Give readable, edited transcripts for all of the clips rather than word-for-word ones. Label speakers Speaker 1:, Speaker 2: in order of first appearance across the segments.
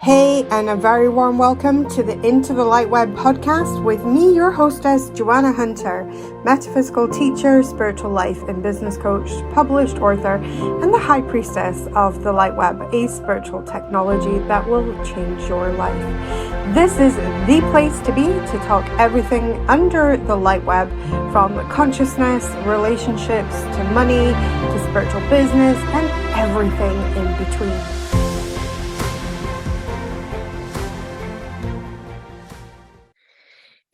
Speaker 1: Hey, and a very warm welcome to the Into the LightWeb Podcast with me, your hostess, Joanna Hunter, metaphysical teacher, spiritual life and business coach, published author, and the high priestess of the LightWeb, a spiritual technology that will change your life. This is the place to be to talk everything under the LightWeb, from consciousness, relationships, to money, to spiritual business, and everything in between.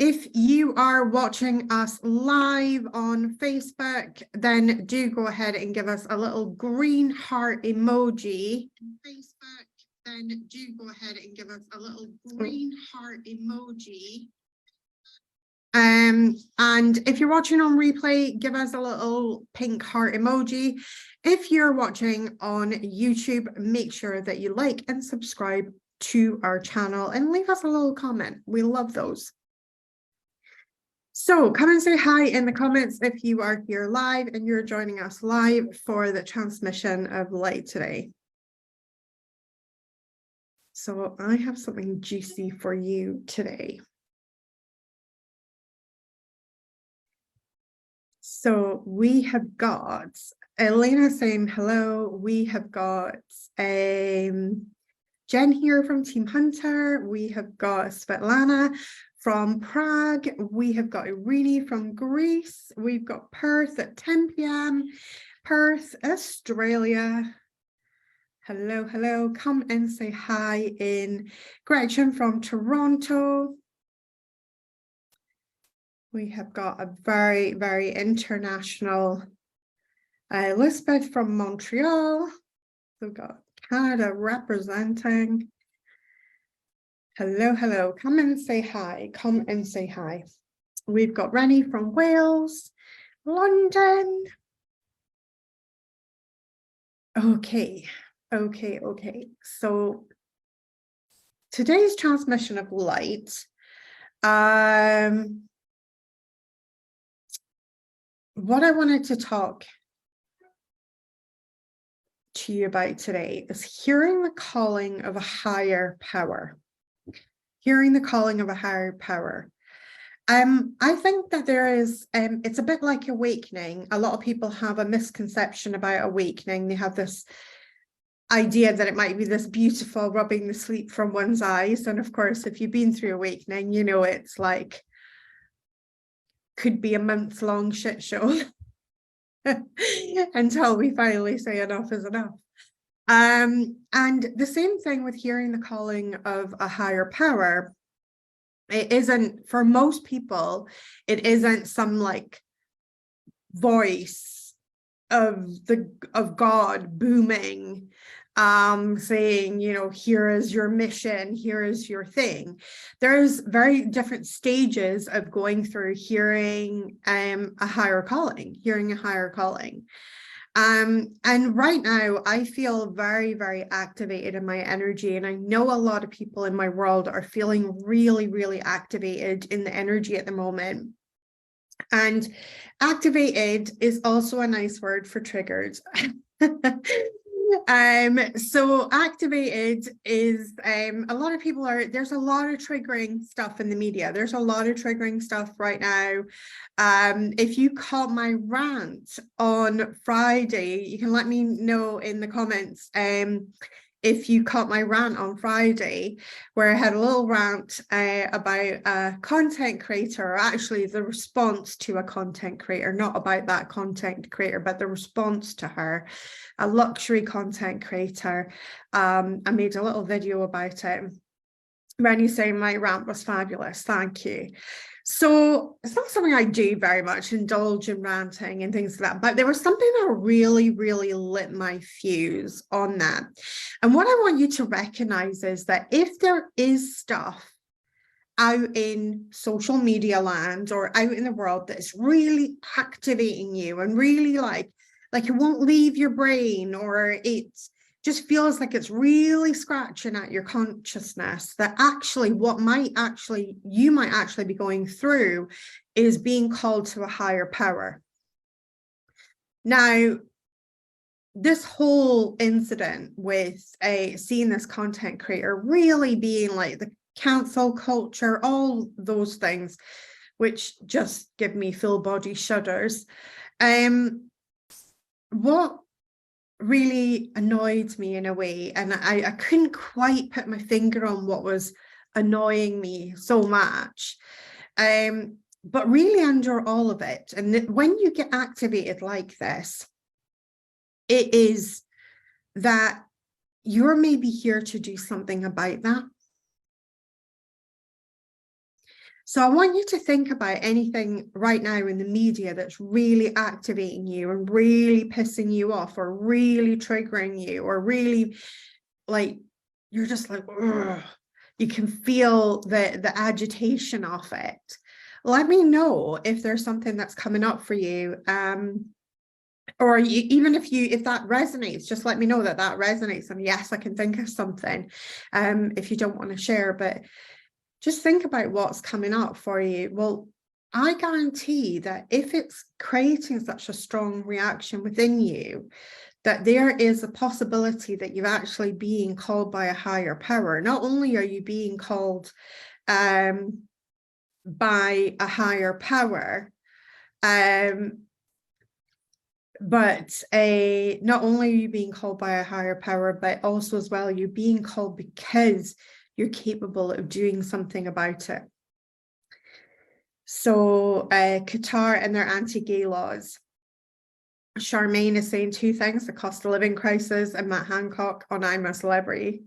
Speaker 1: If you are watching us live on Facebook, then do go ahead and give us a little green heart emoji. And if you're watching on replay, give us a little pink heart emoji. If you're watching on YouTube, make sure that you like and subscribe to our channel and leave us a little comment. We love those. So come and say hi in the comments if you are here live and you're joining us live for the transmission of light today. So I have something juicy for you today. So we have got Elena saying hello. We have got Jen here from Team Hunter. We have got Svetlana from Prague. We have got Irini from Greece. We've got Perth at 10 p.m. Perth, Australia. Hello, hello. Come and say hi in Gretchen from Toronto. We have got a very, very international Elizabeth from Montreal. We've got Canada representing. Hello, hello. Come and say hi. Come and say hi. We've got Rennie from Wales, London. Okay. So today's transmission of light. What I wanted to talk to you about today is hearing the calling of a higher power. Hearing the calling of a higher power. I think that there is, it's a bit like awakening. A lot of people have a misconception about awakening. They have this idea that it might be this beautiful rubbing the sleep from one's eyes. And of course, if you've been through awakening, you know it's like, could be a month-long shit show until we finally say enough is enough. And the same thing with hearing the calling of a higher power. It isn't, for most people, it isn't some like voice of God booming, saying, you know, here is your mission, here is your thing. There's very different stages of going through hearing a higher calling. And right now I feel very, very activated in my energy. And I know a lot of people in my world are feeling really, really activated in the energy at the moment. And activated is also a nice word for triggered. So activated is a lot of people are, there's a lot of triggering stuff in the media. There's a lot of triggering stuff right now. If you caught my rant on Friday, you can let me know in the comments if you caught my rant on Friday, where I had a little rant about a content creator, or actually the response to a content creator, not about that content creator, but the response to her, a luxury content creator. I made a little video about it. Rennie saying my rant was fabulous. Thank you. So it's not something I do very much, indulge in ranting and things like that, but there was something that really, really lit my fuse on that. And what I want you to recognize is that if there is stuff out in social media land or out in the world that's really activating you and really like it won't leave your brain, or it's just feels like it's really scratching at your consciousness, that actually you might actually be going through is being called to a higher power. Now, this whole incident with seeing this content creator really being like the cancel culture, all those things, which just give me full body shudders. What really annoyed me in a way, and I couldn't quite put my finger on what was annoying me so much, but really under all of it, and when you get activated like this, it is that you're maybe here to do something about that. So I want you to think about anything right now in the media that's really activating you and really pissing you off or really triggering you or really like, you're just like, ugh. You can feel the agitation of it. Let me know if there's something that's coming up for you. Or even if that resonates, just let me know that resonates. And yes, I can think of something if you don't want to share, but just think about what's coming up for you. Well, I guarantee that if it's creating such a strong reaction within you, that there is a possibility that you're actually being called by a higher power. Not only are you being called by a higher power, but not only are you being called by a higher power, but also as well, you're being called because you're capable of doing something about it. So Qatar and their anti-gay laws. Charmaine is saying 2 things: the cost of living crisis, and Matt Hancock on I'm a Celebrity.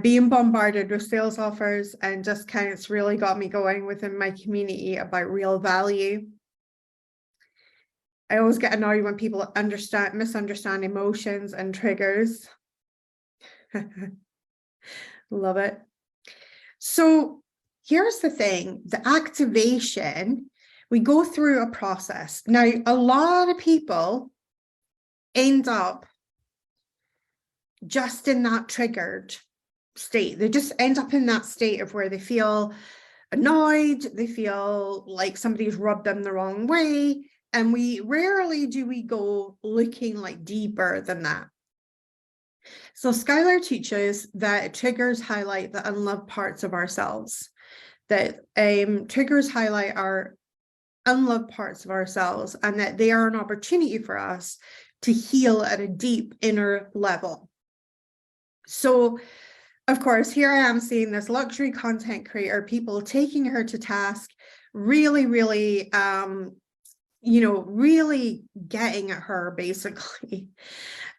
Speaker 1: Being bombarded with sales offers and discounts really got me going within my community about real value. I always get annoyed when people misunderstand emotions and triggers. Love it. So here's the thing, the activation, we go through a process. Now, a lot of people end up just in that triggered state. They just end up in that state of where they feel annoyed, they feel like somebody's rubbed them the wrong way, and we rarely do we go looking like deeper than that. So Skylar teaches that triggers highlight the unloved parts of ourselves, that triggers highlight our unloved parts of ourselves, and that they are an opportunity for us to heal at a deep inner level. So, of course, here I am seeing this luxury content creator, people taking her to task, really, really, really getting at her, basically.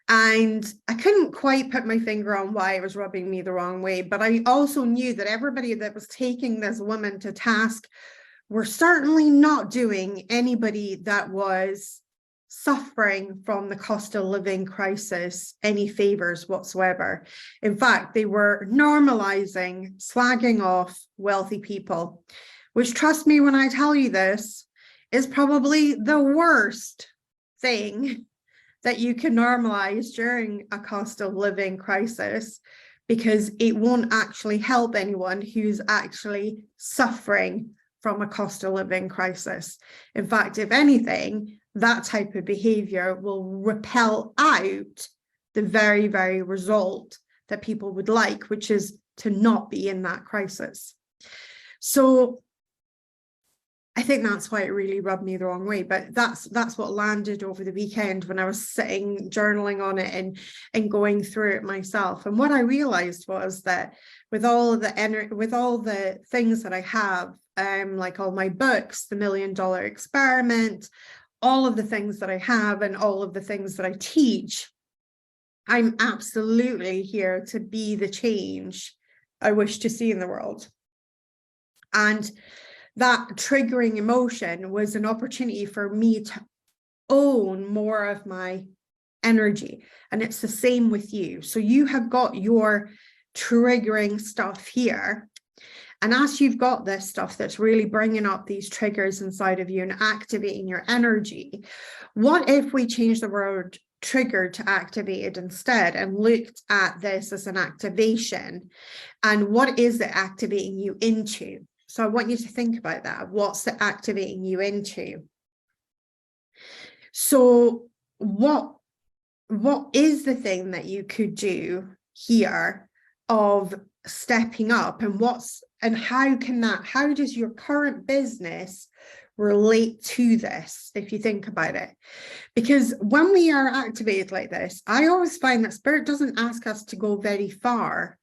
Speaker 1: And I couldn't quite put my finger on why it was rubbing me the wrong way, but I also knew that everybody that was taking this woman to task were certainly not doing anybody that was suffering from the cost of living crisis any favors whatsoever. In fact, they were normalizing, slagging off wealthy people, which, trust me when I tell you this, is probably the worst thing that you can normalize during a cost of living crisis, because it won't actually help anyone who's actually suffering from a cost of living crisis. In fact, if anything, that type of behavior will repel out the very, very result that people would like, which is to not be in that crisis. So I think that's why it really rubbed me the wrong way, but that's what landed over the weekend when I was sitting journaling on it and going through it myself. And what I realized was that with all the things that I have, like all my books, the $1 Million Experiment, all of the things that I have and all of the things that I teach, I'm absolutely here to be the change I wish to see in the world. And that triggering emotion was an opportunity for me to own more of my energy. And it's the same with you. So you have got your triggering stuff here. And as you've got this stuff that's really bringing up these triggers inside of you and activating your energy, what if we change the word triggered to activated instead and looked at this as an activation? And what is it activating you into? So I want you to think about that. What's it activating you into? So what what is the thing that you could do here of stepping up, and how does your current business relate to this, if you think about it? Because when we are activated like this, I always find that spirit doesn't ask us to go very far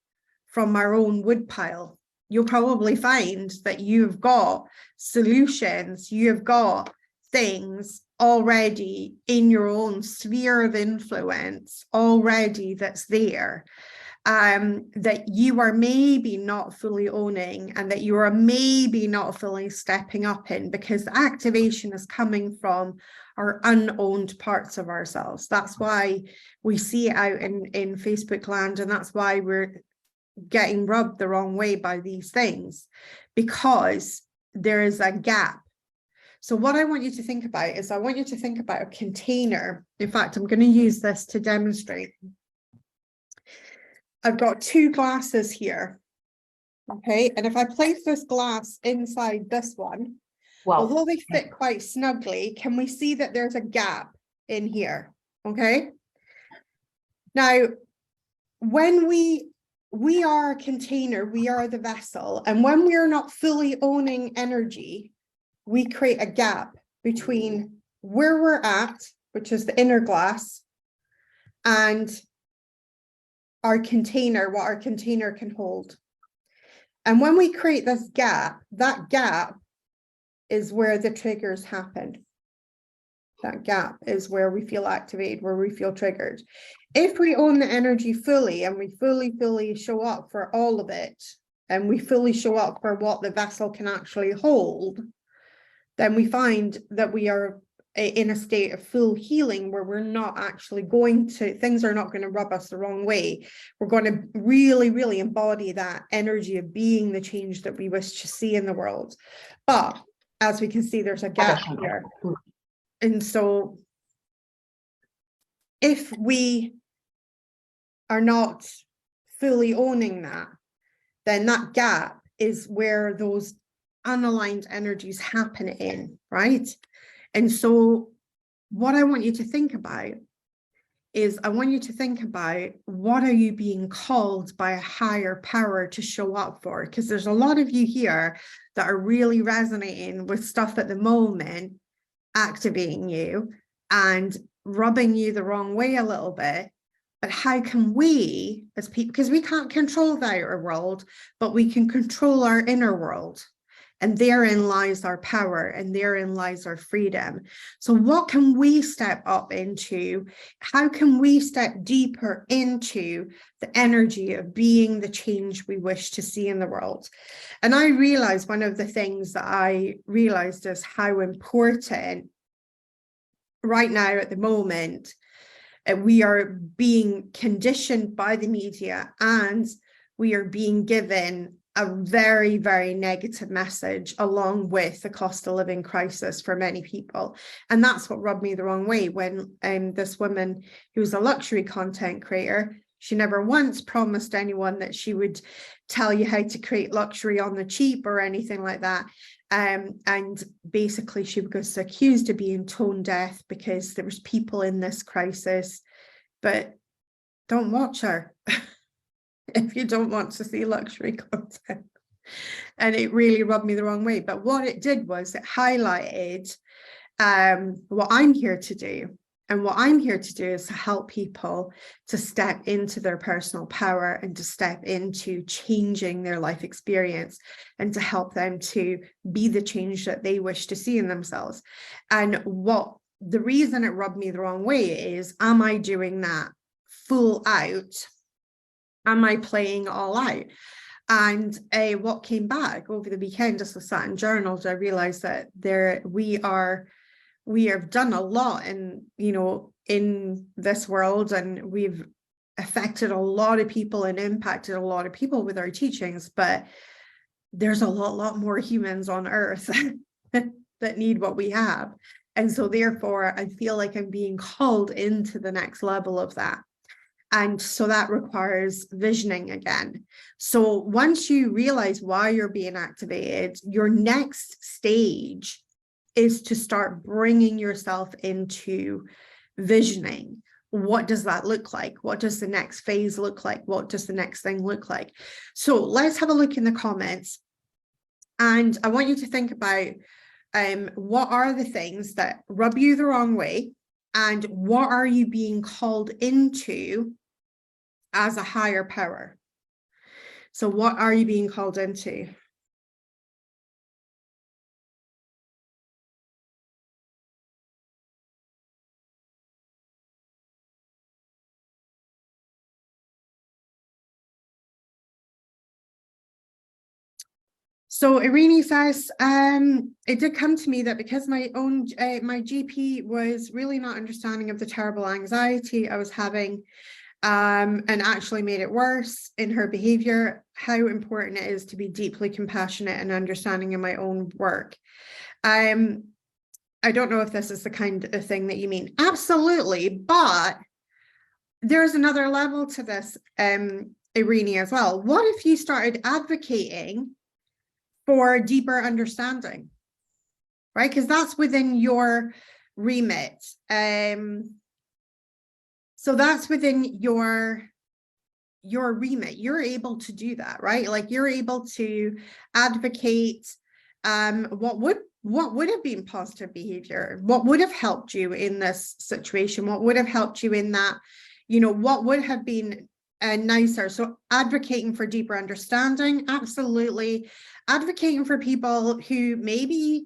Speaker 1: from our own woodpile. You'll probably find that you've got solutions, you've got things already in your own sphere of influence already that's there, that you are maybe not fully owning, and that you are maybe not fully stepping up in, because the activation is coming from our unowned parts of ourselves. That's why we see it out in Facebook land, and that's why we're getting rubbed the wrong way by these things, because there is a gap. So what I want you to think about is, I want you to think about a container. In fact, I'm going to use this to demonstrate. I've got two glasses here, okay? And if I place this glass inside this one, although they fit quite snugly, can we see that there's a gap in here, okay? Now, when we are a container, we are the vessel, and when we are not fully owning energy, we create a gap between where we're at, which is the inner glass, and our container, what our container can hold. And when we create this gap, that gap is where the triggers happen. That gap is where we feel activated, where we feel triggered. If we own the energy fully, and we fully show up for all of it, and we fully show up for what the vessel can actually hold, then we find that we are in a state of full healing, where we're not actually things are not going to rub us the wrong way. We're going to really embody that energy of being the change that we wish to see in the world. But as we can see, there's a gap here. And so if we are not fully owning that, then that gap is where those unaligned energies happen in, right? And so what I want you to think about is, I want you to think about, what are you being called by a higher power to show up for? Because there's a lot of you here that are really resonating with stuff at the moment, activating you and rubbing you the wrong way a little bit. But how can we, as people, because we can't control the outer world, but we can control our inner world. And therein lies our power, and therein lies our freedom. So what can we step up into? How can we step deeper into the energy of being the change we wish to see in the world? And I realized, one of the things that I realized is how important right now at the moment, we are being conditioned by the media, and we are being given a very negative message, along with the cost of living crisis for many people. And that's what rubbed me the wrong way when this woman, who was a luxury content creator, she never once promised anyone that she would tell you how to create luxury on the cheap or anything like that. And basically she was accused of being tone deaf because there was people in this crisis. But don't watch her if you don't want to see luxury content. And it really rubbed me the wrong way. But what it did was, it highlighted what I'm here to do. And what I'm here to do is to help people to step into their personal power, and to step into changing their life experience, and to help them to be the change that they wish to see in themselves. And the reason it rubbed me the wrong way is, am I doing that full out? Am I playing all out? And what came back over the weekend, just with sat in journals, I realized that we have done a lot in this world, and we've affected a lot of people and impacted a lot of people with our teachings, but there's a lot more humans on earth that need what we have. And so therefore I feel like I'm being called into the next level of that. And so that requires visioning again. So once you realize why you're being activated, your next stage is to start bringing yourself into visioning. what does that look like? What does the next phase look like? What does the next thing look like? So let's have a look in the comments. And I want you to think about what are the things that rub you the wrong way, and what are you being called into as a higher power? So what are you being called into? So Irene says, it did come to me that because my GP was really not understanding of the terrible anxiety I was having, and actually made it worse in her behavior, how important it is to be deeply compassionate and understanding in my own work. I don't know if this is the kind of thing that you mean. Absolutely, but there's another level to this, Irene, as well. What if you started advocating for deeper understanding, right? Because that's within your remit. So that's within your remit. You're able to do that, right? Like you're able to advocate what would have been positive behavior, what would have helped you in this situation, what would have helped you in that, what would have been nicer. So advocating for deeper understanding, absolutely. Advocating for people who maybe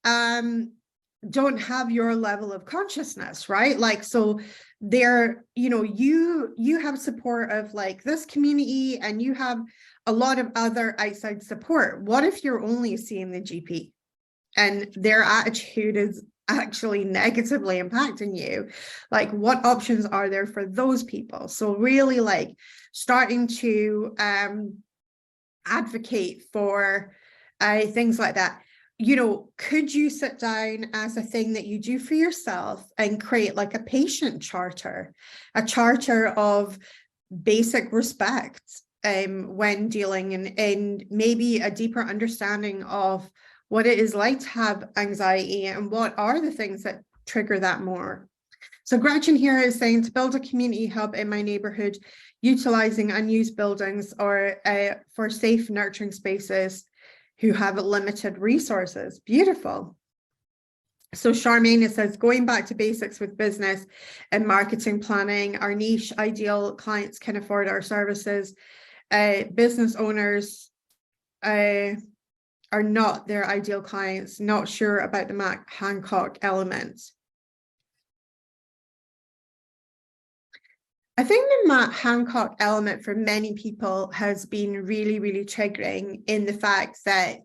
Speaker 1: don't have your level of consciousness, right? Like, so they're, you have support of like this community, and you have a lot of other outside support. What if you're only seeing the GP and their attitude is actually negatively impacting you? Like, what options are there for those people? So really like starting to advocate for things like that. Could you sit down as a thing that you do for yourself and create like a patient charter, a charter of basic respect when dealing, and maybe a deeper understanding of what it is like to have anxiety and what are the things that trigger that more. So Gretchen here is saying to build a community hub in my neighborhood, utilizing unused buildings or for safe nurturing spaces who have limited resources. Beautiful. So Charmaine says, going back to basics with business and marketing planning, our niche ideal clients can afford our services. Business owners are not their ideal clients, not sure about the Matt Hancock element. I think the Matt Hancock element for many people has been really, really triggering in the fact that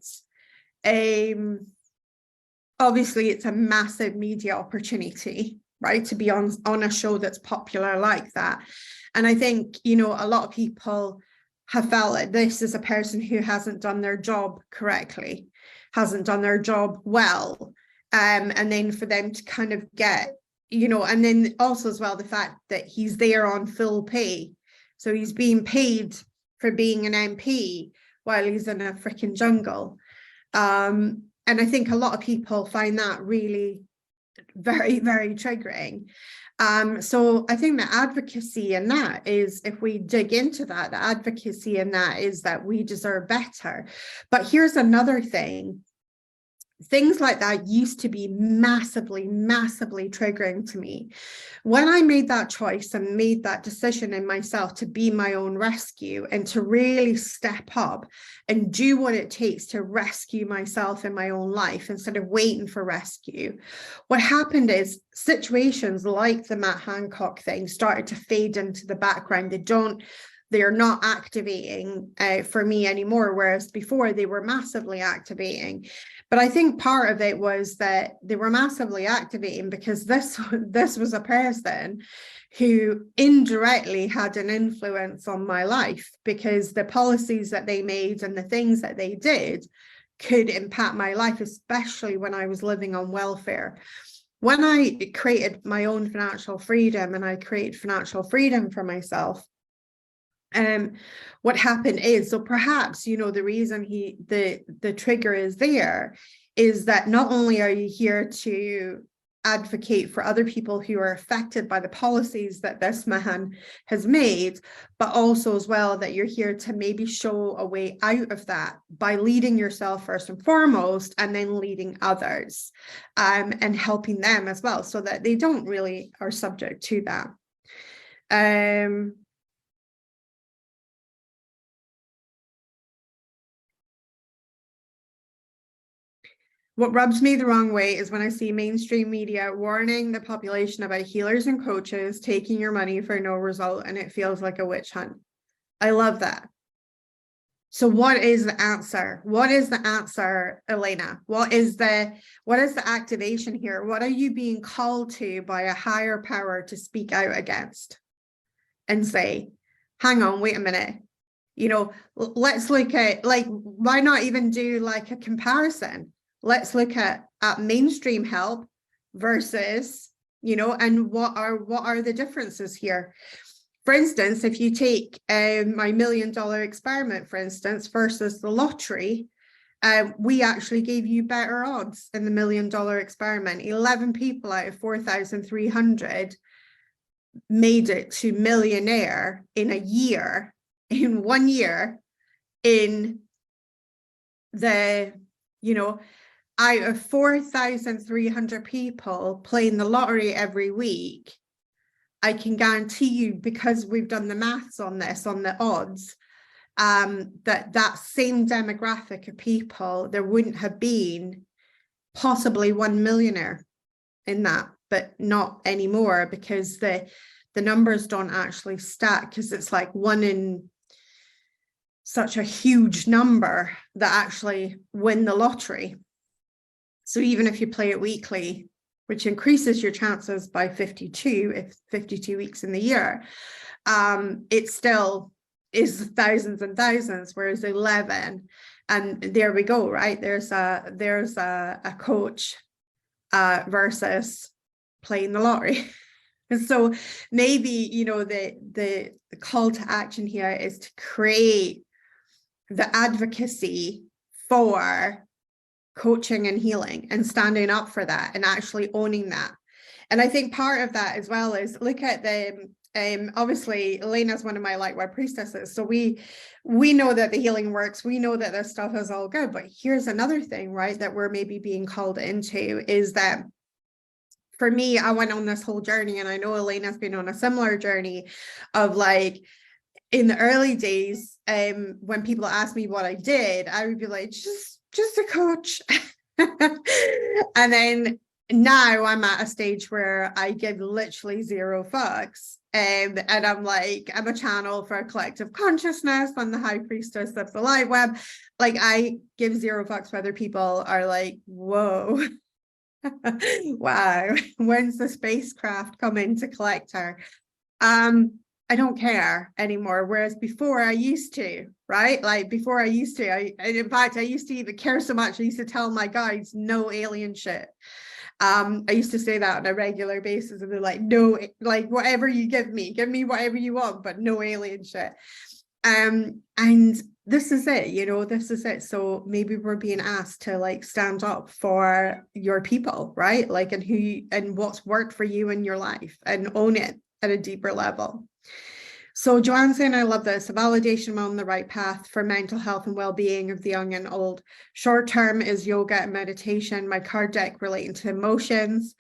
Speaker 1: obviously it's a massive media opportunity, right, to be on a show that's popular like that. And I think, a lot of people have felt like this is a person who hasn't done their job correctly, hasn't done their job well. And then for them to kind of get, and then also as well, the fact that he's there on full pay. So he's being paid for being an MP while he's in a freaking jungle. And I think a lot of people find that really very, very triggering. So I think the advocacy in that is, if we dig into that, the advocacy in that is that we deserve better. But here's another thing. Things like that used to be massively, massively triggering to me. When I made that choice and made that decision in myself to be my own rescue and to really step up and do what it takes to rescue myself in my own life instead of waiting for rescue, what happened is situations like the Matt Hancock thing started to fade into the background. They're not activating for me anymore, whereas before they were massively activating. But I think part of it was that they were massively activating because this was a person who indirectly had an influence on my life, because the policies that they made and the things that they did could impact my life, especially when I was living on welfare. When I created my own financial freedom and I created financial freedom for myself, what happened is, so perhaps, the reason the trigger is there is that not only are you here to advocate for other people who are affected by the policies that this man has made, but also as well that you're here to maybe show a way out of that by leading yourself first and foremost, and then leading others, and helping them as well, so that they don't really are subject to that. What rubs me the wrong way is when I see mainstream media warning the population about healers and coaches taking your money for no result, and it feels like a witch hunt. I love that. So what is the answer? What is the answer, Elena? What is the activation here? What are you being called to by a higher power to speak out against and say, hang on, wait a minute. You know, let's look at, like, why not even do like a comparison? Let's look at mainstream help versus, you know, and what are the differences here? For instance, if you take my $1 million experiment, for instance, versus the lottery, we actually gave you better odds in the $1 million experiment. 11 people out of 4,300 made it to millionaire in 1 year, in the, you know, out of 4,300 people playing the lottery every week, I can guarantee you, because we've done the maths on this, on the odds, that same demographic of people, there wouldn't have been possibly one millionaire in that, but not anymore, because the numbers don't actually stack, because it's like one in such a huge number that actually win the lottery. So even if you play it weekly, which increases your chances by 52, if 52 weeks in the year, it still is thousands and thousands, whereas 11, and there we go, right? There's a coach versus playing the lottery. And so maybe, you know, the call to action here is to create the advocacy for coaching and healing, and standing up for that and actually owning that. And I think part of that as well is look at the obviously Elena's one of my LightWeb priestesses, so we know that the healing works, we know that this stuff is all good, but here's another thing, right, that we're maybe being called into, is that for me, I went on this whole journey, and I know Elena's been on a similar journey of, like, in the early days, when people asked me what I did, I would be like, just a coach. And then now I'm at a stage where I give literally zero fucks. And I'm like, I'm a channel for a collective consciousness. I'm the high priestess of the light web. Like, I give zero fucks whether people are like, whoa, wow, when's the spacecraft coming to collect her? I don't care anymore. Whereas before I used to, right? Like before I used to, in fact, I used to even care so much. I used to tell my guides, no alien shit. I used to say that on a regular basis, and they're like, no, like whatever you give me whatever you want, but no alien shit. And this is it, you know, this is it. So maybe we're being asked to like stand up for your people, right? Like, and what's worked for you in your life, and own it at a deeper level. So Joanne's saying, I love this. A validation on the right path for mental health and well-being of the young and old. Short term is yoga and meditation. My card deck relating to emotions.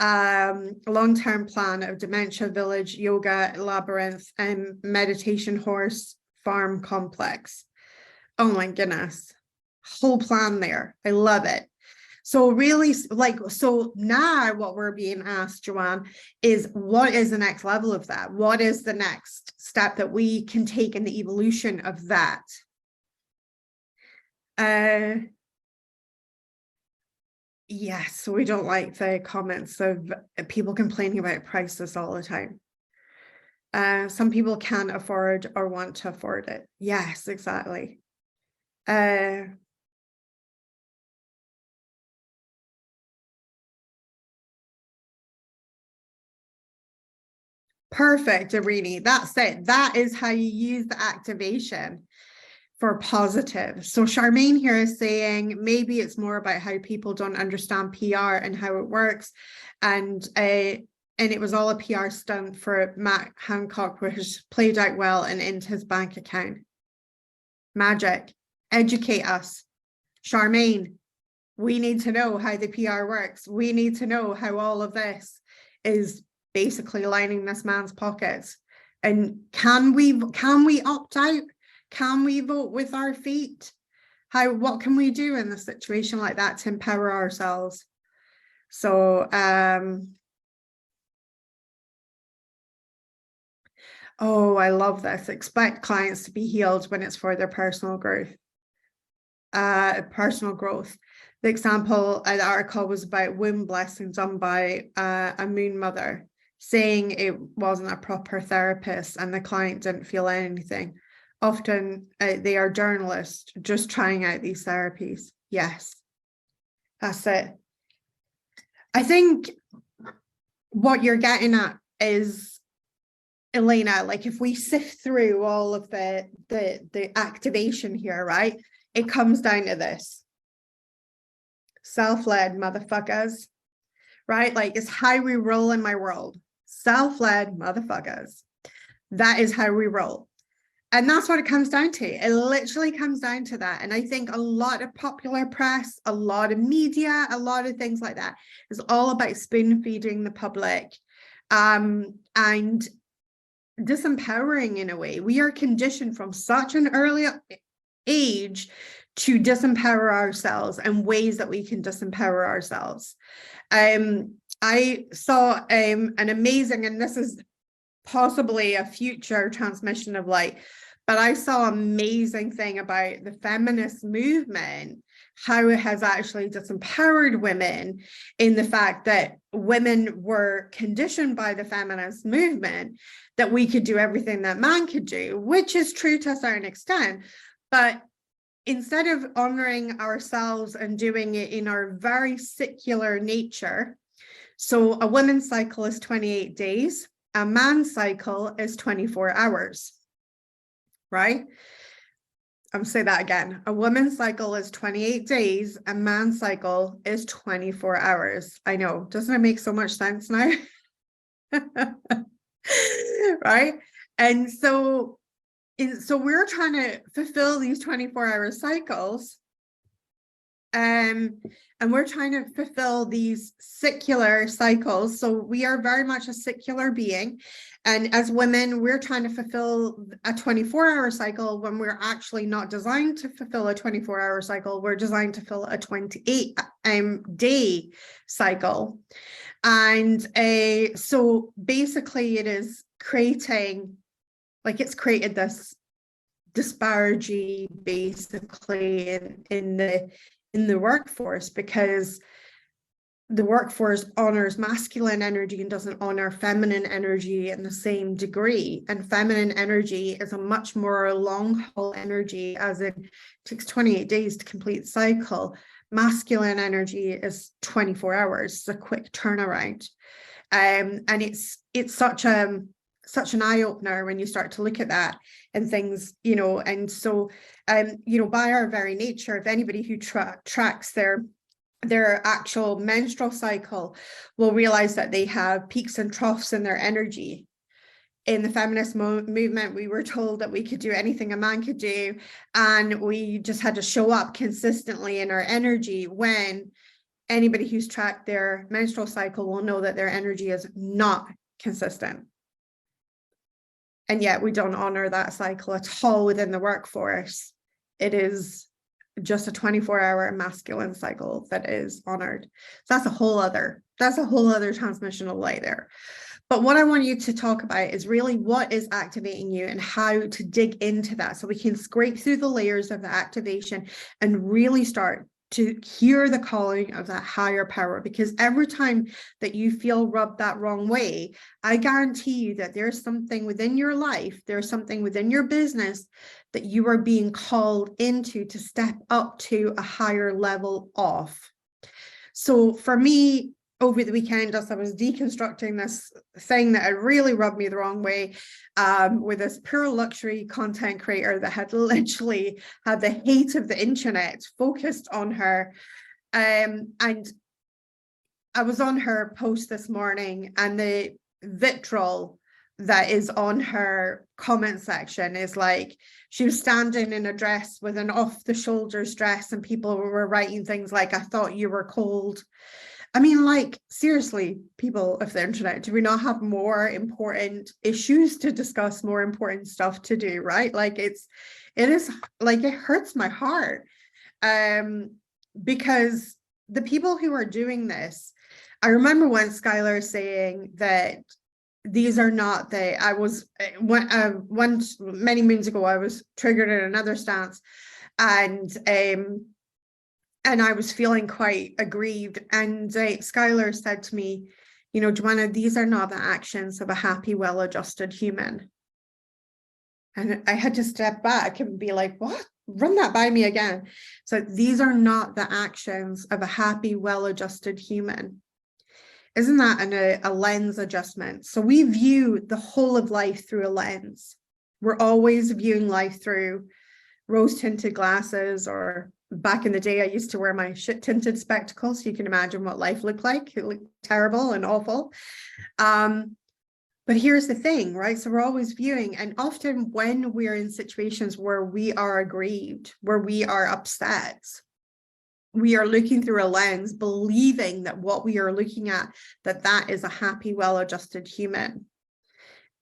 Speaker 1: Long-term plan of dementia village, yoga, labyrinth, and meditation horse farm complex. Oh my goodness. Whole plan there. I love it. So really, like, so now what we're being asked, Joanne, is what is the next level of that? What is the next step that we can take in the evolution of that? Yes, we don't like the comments of people complaining about prices all the time. Some people can't afford or want to afford it. Yes, exactly. Perfect, Irini. That's it. That is how you use the activation. for positive. So Charmaine here is saying maybe it's more about how people don't understand PR and how it works. And it was all a PR stunt for Matt Hancock, which played out well and into his bank account. Magic. Educate us. Charmaine, we need to know how the PR works. We need to know how all of this is basically lining this man's pockets. And can we opt out? Can we vote with our feet? What can we do in a situation like that to empower ourselves? So oh, I love this. Expect clients to be healed when it's for their personal growth. The example, the article was about womb blessing done by a moon mother, saying it wasn't a proper therapist and the client didn't feel anything. Often they are journalists just trying out these therapies. Yes, that's it. I think what you're getting at is, Elena, like if we sift through all of the activation here, right? It comes down to this. Self-led motherfuckers, right? Like it's how we roll in my world. Self-led motherfuckers. That is how we roll. And that's what it comes down to. It literally comes down to that. And I think a lot of popular press, a lot of media, a lot of things like that is all about spoon feeding the public and disempowering in a way. We are conditioned from such an early age to disempower ourselves and ways that we can disempower ourselves. I saw an amazing, and this is possibly a future transmission of light, but I saw an amazing thing about the feminist movement, how it has actually disempowered women in the fact that women were conditioned by the feminist movement that we could do everything that man could do, which is true to a certain extent. But instead of honoring ourselves and doing it in our very secular nature, so a woman's cycle is 28 days, a man's cycle is 24 hours, right? I'll say that again. A woman's cycle is 28 days, a man's cycle is 24 hours. I know, doesn't it make so much sense now? Right? And so we're trying to fulfill these 24-hour cycles, and we're trying to fulfill these secular cycles. So we are very much a secular being. And as women, we're trying to fulfill a 24-hour cycle when we're actually not designed to fulfill a 24-hour cycle. We're designed to fill a 28-day cycle. And so basically it is creating, like it's created this disparity basically in the workforce, because the workforce honors masculine energy and doesn't honor feminine energy in the same degree. And feminine energy is a much more long haul energy, as it takes 28 days to complete the cycle. Masculine energy is 24 hours. It's a quick turnaround. And it's such an eye-opener when you start to look at that and things, and so by our very nature, if anybody who tracks their actual menstrual cycle will realize that they have peaks and troughs in their energy. In the feminist movement, we were told that we could do anything a man could do, and we just had to show up consistently in our energy. When anybody who's tracked their menstrual cycle will know that their energy is not consistent. And yet we don't honor that cycle at all within the workforce. It is just a 24-hour masculine cycle that is honored. So that's a whole other transmission of light there. But what I want you to talk about is really what is activating you and how to dig into that, so we can scrape through the layers of the activation and really start to hear the calling of that higher power. Because every time that you feel rubbed that wrong way, I guarantee you that there's something within your life, there's something within your business that you are being called into to step up to a higher level of. So for me, over the weekend, as I was deconstructing this thing that had really rubbed me the wrong way, with this poor luxury content creator that had literally had the hate of the internet focused on her. And I was on her post this morning, and the vitriol that is on her comment section is like, she was standing in a dress with an off the shoulders dress, and people were writing things like, "I thought you were cold." I mean, like, seriously, people of the internet, do we not have more important issues to discuss, more important stuff to do, right? Like, it is like, it hurts my heart, because the people who are doing this, I remember when Skylar saying that these are not the, I was, once many moons ago, I was triggered in another stance, and I was feeling quite aggrieved. And Skylar said to me, you know, Joanna, these are not the actions of a happy, well-adjusted human. And I had to step back and be like, what? Run that by me again. So these are not the actions of a happy, well-adjusted human. Isn't that a lens adjustment? So we view the whole of life through a lens. We're always viewing life through rose-tinted glasses, or back in the day, I used to wear my shit-tinted spectacles. So you can imagine what life looked like. It looked terrible and awful. But here's the thing, right? So we're always viewing, and often when we're in situations where we are aggrieved, where we are upset, we are looking through a lens, believing that what we are looking at, that is a happy, well-adjusted human.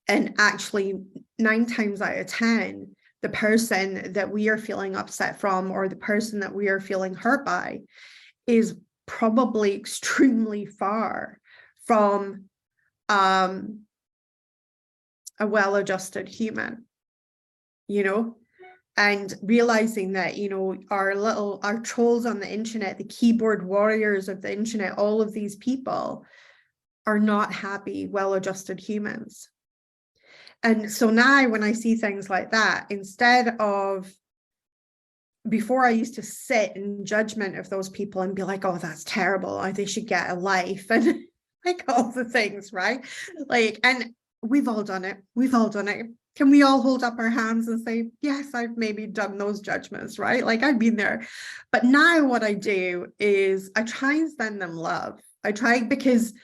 Speaker 1: And actually, 9 times out of 10, the person that we are feeling upset from, or the person that we are feeling hurt by, is probably extremely far from a well-adjusted human, you know. And realizing that, you know, our trolls on the internet, the keyboard warriors of the internet, all of these people are not happy, well-adjusted humans. And so now when I see things like that, instead of, before I used to sit in judgment of those people and be like, oh, that's terrible, they should get a life, and like all the things, right? Like, and we've all done it. We've all done it. Can we all hold up our hands and say, yes, I've maybe done those judgments, right? Like, I've been there. But now what I do is I try and send them love. I try, because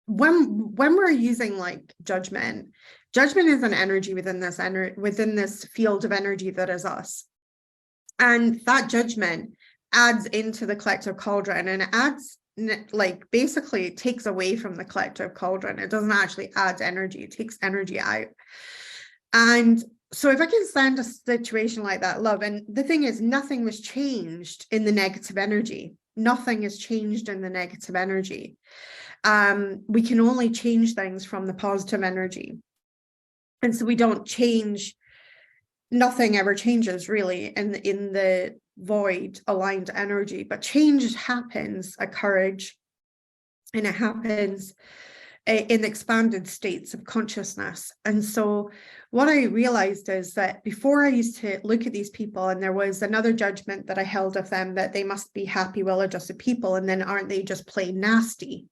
Speaker 1: when we're using like judgment is an energy within this field of energy that is us. And that judgment adds into the collective cauldron, and it adds, like, basically it takes away from the collective cauldron. It doesn't actually add energy, it takes energy out. And so if I can send a situation like that love, and the thing is, nothing was changed in the negative energy. Nothing has changed in the negative energy. We can only change things from the positive energy. And so we don't change, nothing ever changes really in the void aligned energy, but change happens at courage, and it happens in expanded states of consciousness. And so what I realized is that before I used to look at these people, and there was another judgment that I held of them, that they must be happy, well-adjusted people, and then aren't they just plain nasty?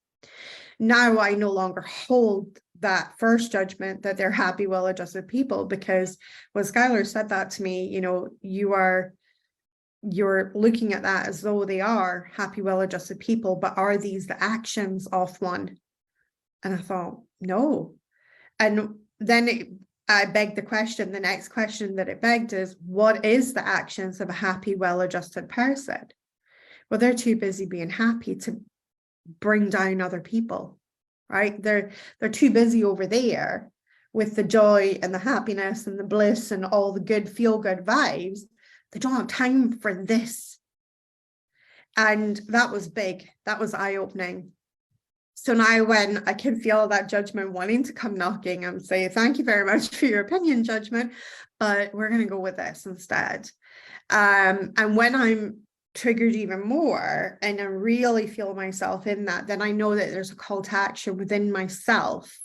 Speaker 1: Now I no longer hold that first judgment that they're happy, well-adjusted people, because when Skylar said that to me, you know, you're looking at that as though they are happy, well-adjusted people, but are these the actions of one? And I thought, no. And then I begged the question, the next question that it begged is, what is the actions of a happy, well-adjusted person? Well, they're too busy being happy to bring down other people, right? They're too busy over there with the joy and the happiness and the bliss and all the good, feel-good vibes. They don't have time for this. And that was big. That was eye-opening. So now when I can feel that judgment wanting to come knocking and say, thank you very much for your opinion, judgment, but we're going to go with this instead. And when I'm triggered even more and I really feel myself in that, then I know that there's a call to action within myself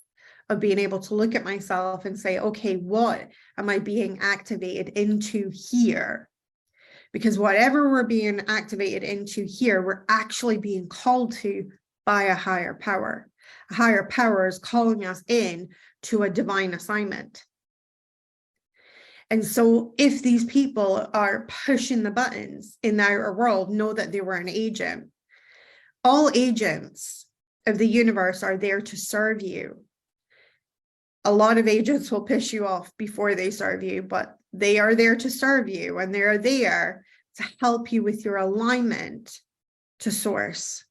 Speaker 1: of being able to look at myself and say, okay, what am I being activated into here? Because whatever we're being activated into here, we're actually being called to by a higher power. A higher power is calling us in to a divine assignment. And so if these people are pushing the buttons in the outer world, know that they were an agent. All agents of the universe are there to serve you. A lot of agents will piss you off before they serve you, but they are there to serve you, and they're there to help you with your alignment to source.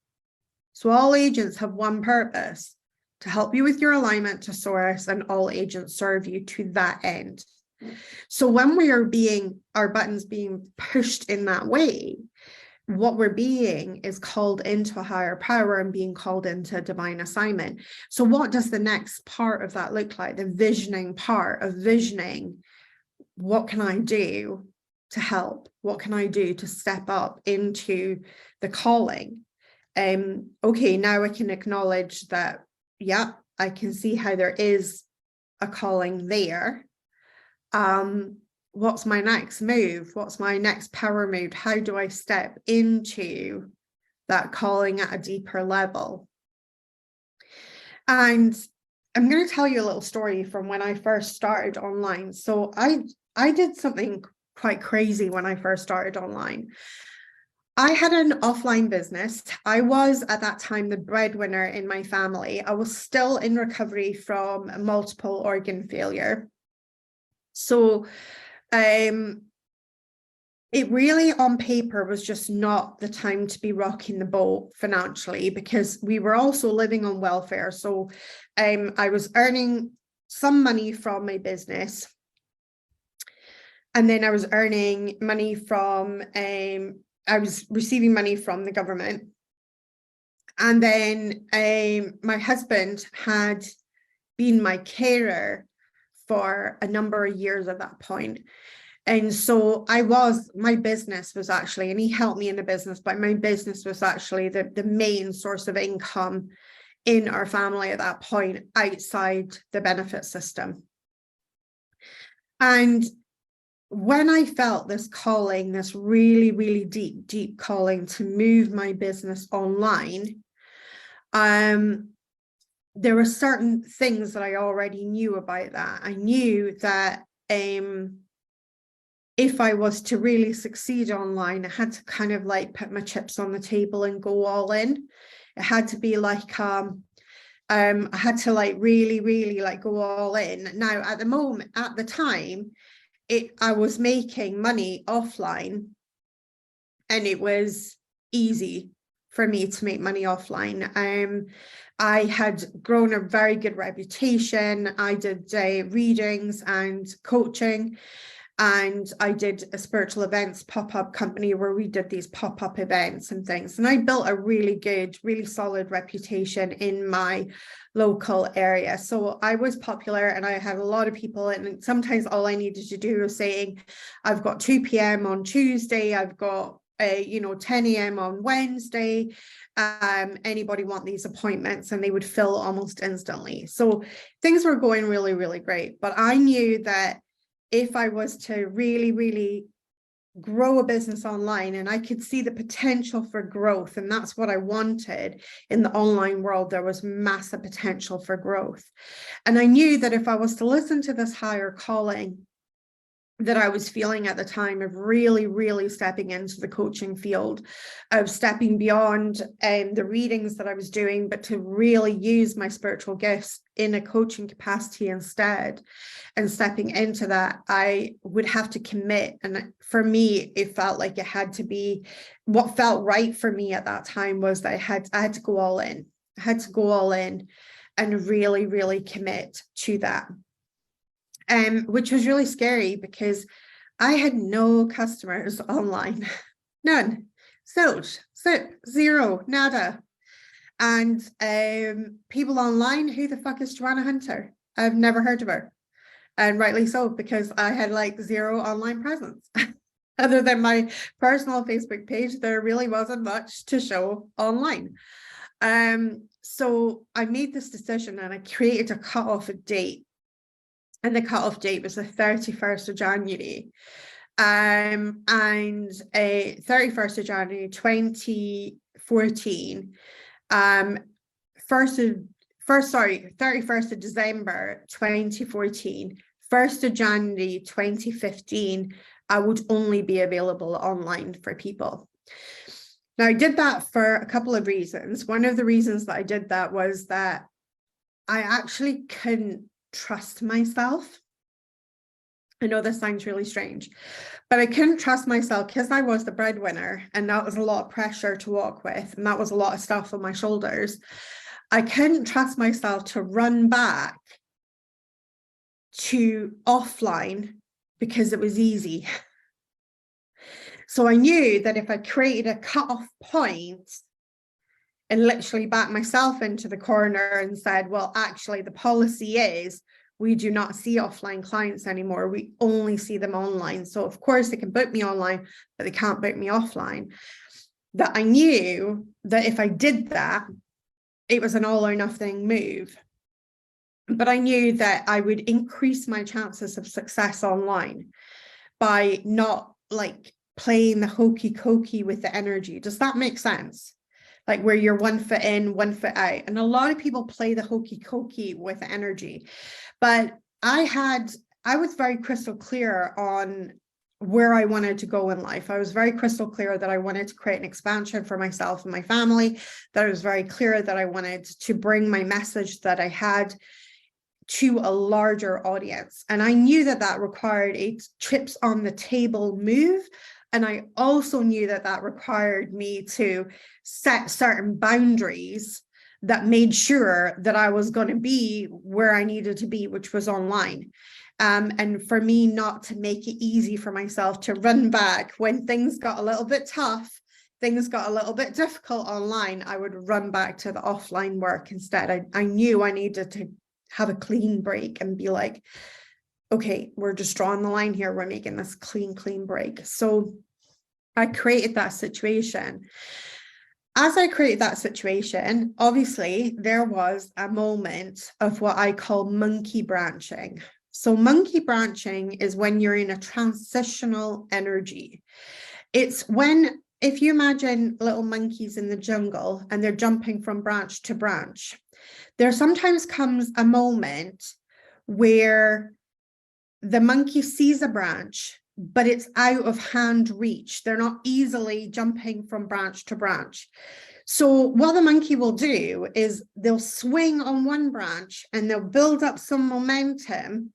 Speaker 1: So all agents have one purpose: to help you with your alignment to source, and all agents serve you to that end. So when we are our buttons being pushed in that way, what we're being is called into a higher power and being called into a divine assignment. So what does the next part of that look like? The visioning part of visioning. What can I do to help? What can I do to step up into the calling? Okay, now I can acknowledge that, yeah, I can see how there is a calling there. What's my next move? What's my next power move? How do I step into that calling at a deeper level? And I'm going to tell you a little story from when I first started online. So I did something quite crazy when I first started online. I had an offline business. I was at that time the breadwinner in my family. I was still in recovery from multiple organ failure. So it really on paper was just not the time to be rocking the boat financially, because we were also living on welfare. So I was earning some money from my business, and then I was earning money from I was receiving money from the government. And then my husband had been my carer for a number of years at that point. And so my business was actually, and he helped me in the business, but my business was actually the main source of income in our family at that point, outside the benefit system. And when I felt this calling, this really, really deep, deep calling to move my business online, there were certain things that I already knew about that. I knew that if I was to really succeed online, I had to kind of like put my chips on the table and go all in. It had to be like, I had to like really, really like go all in. Now, at the time, I was making money offline, and it was easy for me to make money offline. I had grown a very good reputation. I did readings and coaching, and I did a spiritual events pop-up company where we did these pop-up events and things. And I built a really good, really solid reputation in my local area. So I was popular, and I had a lot of people. And sometimes all I needed to do was saying, I've got 2 p.m. on Tuesday, I've got 10 a.m. on Wednesday. Anybody want these appointments? And they would fill almost instantly. So things were going really, really great. But I knew that if I was to really, really grow a business online, and I could see the potential for growth, and that's what I wanted in the online world, there was massive potential for growth. And I knew that if I was to listen to this higher calling that I was feeling at the time of really, really stepping into the coaching field, of stepping beyond the readings that I was doing, but to really use my spiritual gifts in a coaching capacity instead, and stepping into that, I would have to commit. And for me, it felt like it had to be, what felt right for me at that time was that I had to go all in. I had to go all in and really, really commit to that. Which was really scary, because I had no customers online, none, zero, nada. And people online, who the fuck is Joanna Hunter? I've never heard of her, and rightly so, because I had like zero online presence. Other than my personal Facebook page, there really wasn't much to show online. So I made this decision, and I created a cutoff date. And the cutoff date was the 31st of January. And 31st of January 2014, 31st of December 2014, 1st of January 2015, I would only be available online for people. Now, I did that for a couple of reasons. One of the reasons that I did that was that I actually couldn't trust myself. I know this sounds really strange, but I couldn't trust myself because I was the breadwinner, and that was a lot of pressure to walk with, and that was a lot of stuff on my shoulders. I couldn't trust myself to run back to offline because it was easy. So I knew that if I created a cutoff point and literally backed myself into the corner and said, well, actually, the policy is we do not see offline clients anymore. We only see them online. So of course they can book me online, but they can't book me offline. That I knew that if I did that, it was an all or nothing move. But I knew that I would increase my chances of success online by not like playing the hokey cokey with the energy. Does that make sense? Like where you're 1 foot in, 1 foot out. And a lot of people play the hokey cokey with energy. But I was very crystal clear on where I wanted to go in life. I was very crystal clear that I wanted to create an expansion for myself and my family, that I was very clear that I wanted to bring my message that I had to a larger audience. And I knew that that required a chips on the table move. And I also knew that that required me to set certain boundaries that made sure that I was going to be where I needed to be, which was online. And for me not to make it easy for myself to run back when things got a little bit tough, things got a little bit difficult online, I would run back to the offline work instead. I knew I needed to have a clean break and be like, okay, we're just drawing the line here. We're making this clean break. So I created that situation. As I created that situation, obviously there was a moment of what I call monkey branching. So monkey branching is when you're in a transitional energy. It's when, if you imagine little monkeys in the jungle and they're jumping from branch to branch, there sometimes comes a moment where the monkey sees a branch, but it's out of hand reach. They're not easily jumping from branch to branch. So what the monkey will do is they'll swing on one branch and they'll build up some momentum,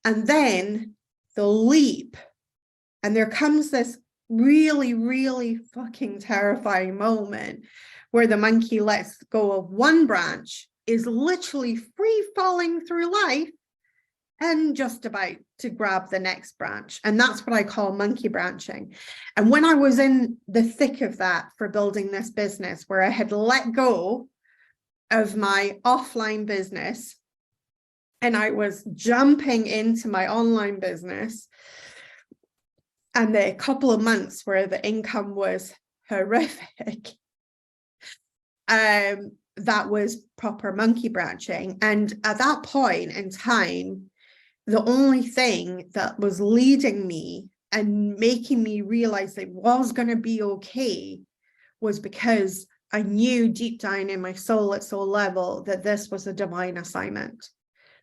Speaker 1: and then they'll leap. And there comes this really, really fucking terrifying moment where the monkey lets go of one branch, is literally free falling through life and just about to grab the next branch. And that's what I call monkey branching. And when I was in the thick of that for building this business, where I had let go of my offline business and I was jumping into my online business, and the couple of months where the income was horrific, that was proper monkey branching. And at that point in time, the only thing that was leading me and making me realize it was going to be okay was because I knew deep down in my soul, at soul level, that this was a divine assignment,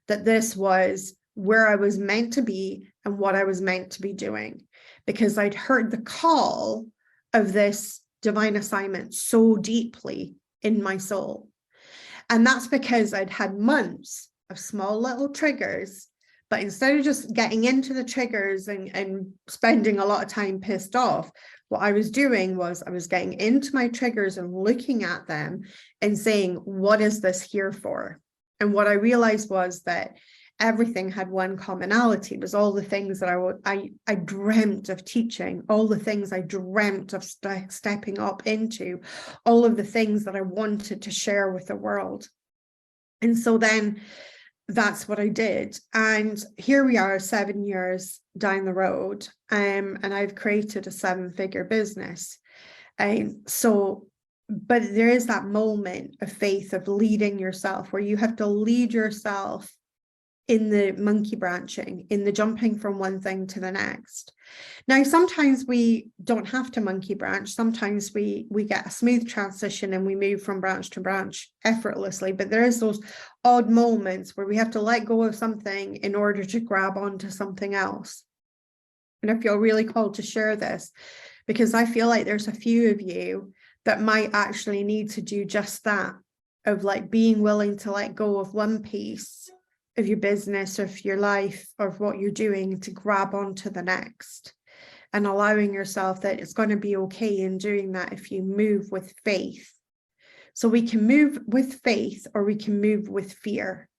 Speaker 1: that this was where I was meant to be and what I was meant to be doing, because I'd heard the call of this divine assignment so deeply in my soul. And that's because I'd had months of small little triggers, but instead of just getting into the triggers and spending a lot of time pissed off, what I was doing was I was getting into my triggers and looking at them and saying, what is this here for? And what I realized was that everything had one commonality. It was all the things that I dreamt of teaching, all the things I dreamt of stepping up into, all of the things that I wanted to share with the world. And so then that's what I did. And here we are 7 years down the road, and I've created a 7-figure business. But there is that moment of faith of leading yourself, where you have to lead yourself in the monkey branching, in the jumping from one thing to the next. Now, sometimes we don't have to monkey branch. Sometimes we get a smooth transition and we move from branch to branch effortlessly. But there is those odd moments where we have to let go of something in order to grab onto something else. And I feel really called to share this because I feel like there's a few of you that might actually need to do just that, of like being willing to let go of one piece of your business, of your life, of what you're doing, to grab onto the next, and allowing yourself that it's going to be okay in doing that if you move with faith. So we can move with faith or we can move with fear.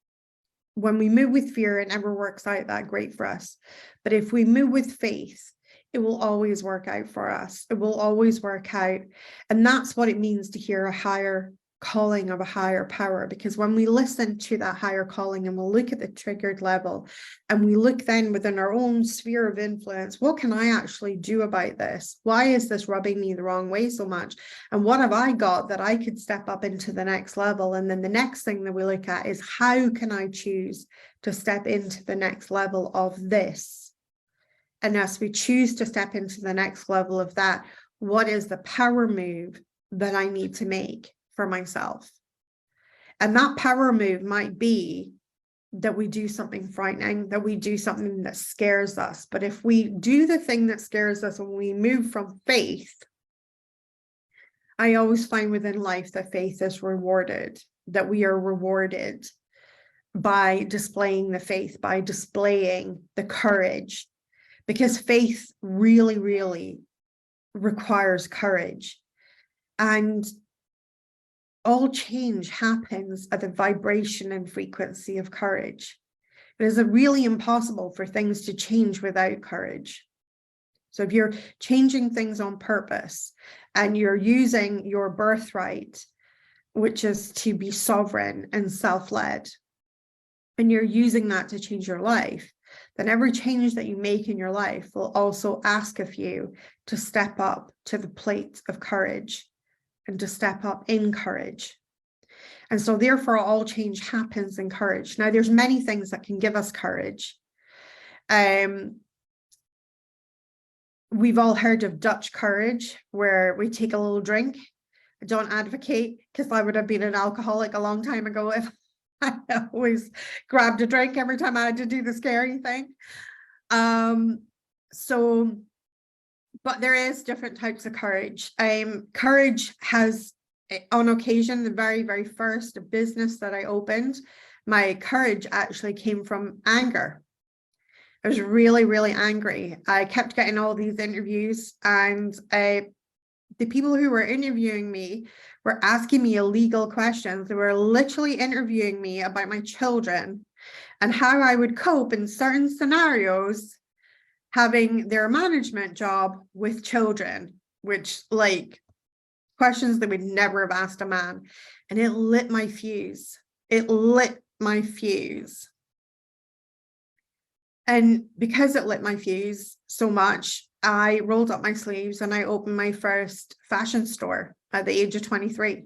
Speaker 1: When we move with fear, it never works out that great for us. But if we move with faith, it will always work out for us. It will always work out. And that's what it means to hear a higher calling of a higher power, because when we listen to that higher calling and we'll look at the triggered level and we look then within our own sphere of influence, what can I actually do about this? Why is this rubbing me the wrong way so much? And what have I got that I could step up into the next level? And then the next thing that we look at is, how can I choose to step into the next level of this? And as we choose to step into the next level of that, what is the power move that I need to make for myself? And that power move might be that we do something frightening, that we do something that scares us. But if we do the thing that scares us and we move from faith, I always find within life that faith is rewarded, that we are rewarded by displaying the faith, by displaying the courage, because faith really, really requires courage. And all change happens at the vibration and frequency of courage. It is really impossible for things to change without courage. So if you're changing things on purpose and you're using your birthright, which is to be sovereign and self-led, and you're using that to change your life, then every change that you make in your life will also ask of you to step up to the plate of courage and to step up in courage. And so therefore all change happens in courage. Now there's many things that can give us courage. We've all heard of Dutch courage, where we take a little drink. I don't advocate, because I would have been an alcoholic a long time ago if I always grabbed a drink every time I had to do the scary thing. But there is different types of courage. Courage has, on occasion, the very, very first business that I opened, my courage actually came from anger. I was really, really angry. I kept getting all these interviews, and the people who were interviewing me were asking me illegal questions. They were literally interviewing me about my children and how I would cope in certain scenarios having their management job with children, which, like, questions that would never have asked a man. And it lit my fuse. It lit my fuse. And because it lit my fuse so much, I rolled up my sleeves and I opened my first fashion store at the age of 23.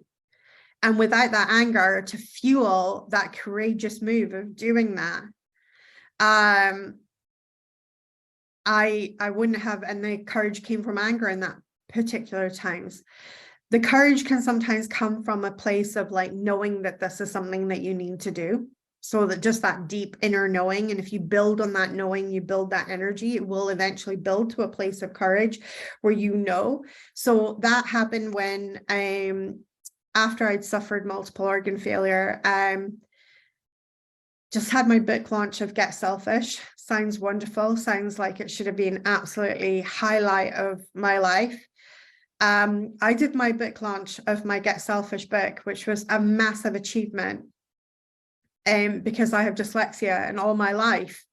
Speaker 1: And without that anger to fuel that courageous move of doing that, I wouldn't have, and the courage came from anger in that particular times. The courage can sometimes come from a place of like knowing that this is something that you need to do. So that just that deep inner knowing, and if you build on that knowing, you build that energy, it will eventually build to a place of courage where you know. So that happened when after I'd suffered multiple organ failure, just had my book launch of Get Selfish. Sounds wonderful. Sounds like it should have been absolutely highlight of my life. I did my book launch of my Get Selfish book, which was a massive achievement. Because I have dyslexia, and all my life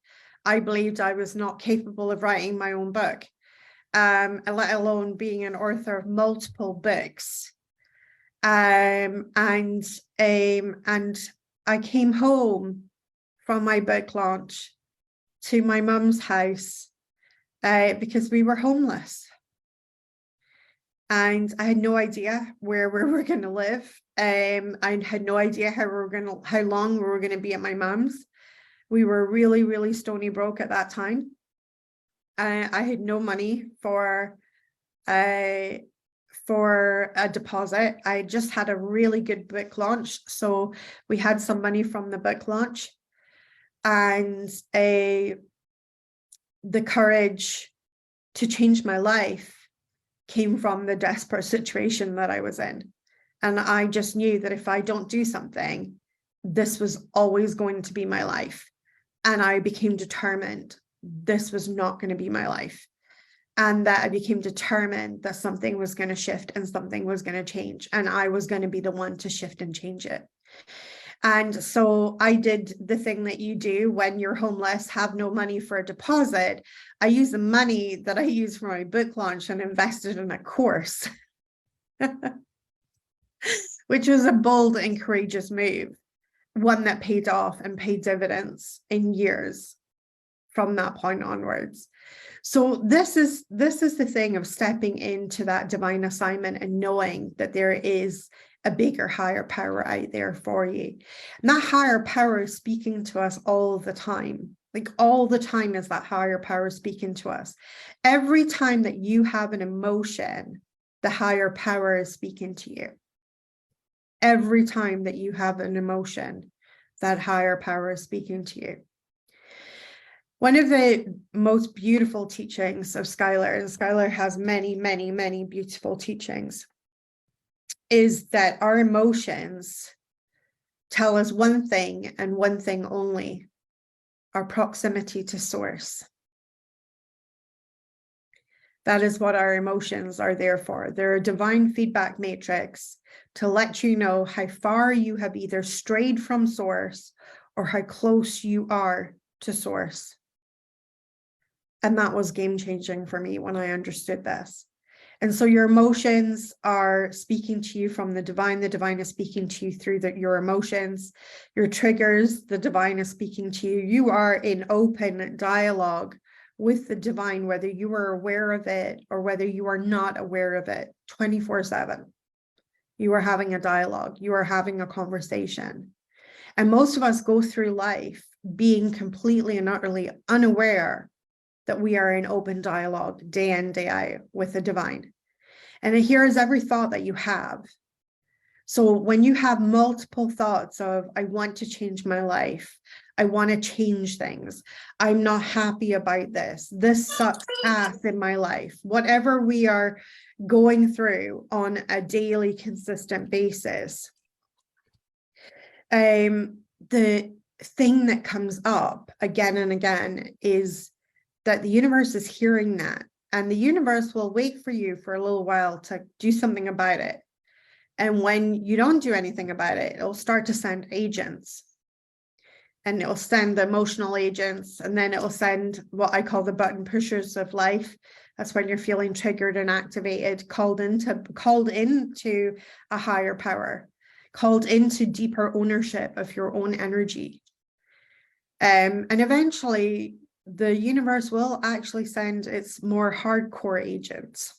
Speaker 1: I believed I was not capable of writing my own book, let alone being an author of multiple books. And I came home from my book launch to my mum's house because we were homeless. And I had no idea where we were going to live. I had no idea how long we were going to be at my mum's. We were really, really stony broke at that time. I had no money for a deposit. I just had a really good book launch. So we had some money from the book launch, and the courage to change my life came from the desperate situation that I was in. And I just knew that if I don't do something, this was always going to be my life. And I became determined this was not going to be my life. And that I became determined that something was going to shift and something was going to change. And I was going to be the one to shift and change it. And so I did the thing that you do when you're homeless, have no money for a deposit. I used the money that I used for my book launch and invested in a course, which was a bold and courageous move, one that paid off and paid dividends in years from that point onwards. So this is the thing of stepping into that divine assignment and knowing that there is a bigger, higher power out there for you. And that higher power is speaking to us all the time. Like all the time is that higher power speaking to us. Every time that you have an emotion, the higher power is speaking to you. Every time that you have an emotion, that higher power is speaking to you. One of the most beautiful teachings of Skylar, and Skylar has many, many, many beautiful teachings, is that our emotions tell us one thing and one thing only: our proximity to source. That is what our emotions are there for. They're a divine feedback matrix to let you know how far you have either strayed from source or how close you are to source. And that was game-changing for me when I understood this. And so your emotions are speaking to you from the divine is speaking to you through your emotions. Your triggers, the divine is speaking to you. You are in open dialogue with the divine, whether you are aware of it or whether you are not aware of it, 24/7. You are having a dialogue, you are having a conversation. And most of us go through life being completely and utterly unaware that we are in open dialogue day in, day out with the divine. And it hears every thought that you have. So when you have multiple thoughts of, I want to change my life, I want to change things, I'm not happy about this sucks ass in my life, whatever we are going through on a daily, consistent basis, the thing that comes up again and again is that the universe is hearing that, and the universe will wait for you for a little while to do something about it. And when you don't do anything about it, it'll start to send agents, and it'll send the emotional agents, and then it'll send what I call the button pushers of life. That's when you're feeling triggered and activated, called into a higher power, called into deeper ownership of your own energy. And eventually the universe will actually send its more hardcore agents,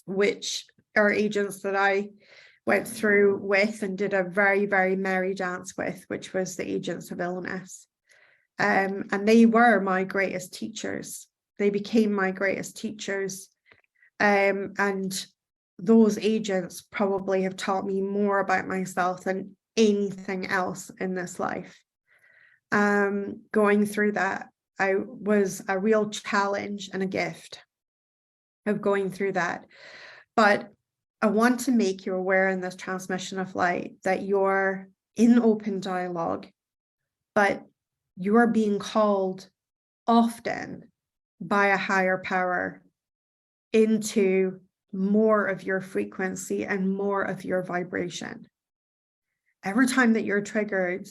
Speaker 1: which are agents that I went through with and did a very, very merry dance with, which was the agents of illness. And they were my greatest teachers. They became my greatest teachers. And those agents probably have taught me more about myself than anything else in this life. Going through that, I was a real challenge and a gift of going through that. But I want to make you aware in this transmission of light that you're in open dialogue, but you are being called often by a higher power into more of your frequency and more of your vibration. Every time that you're triggered,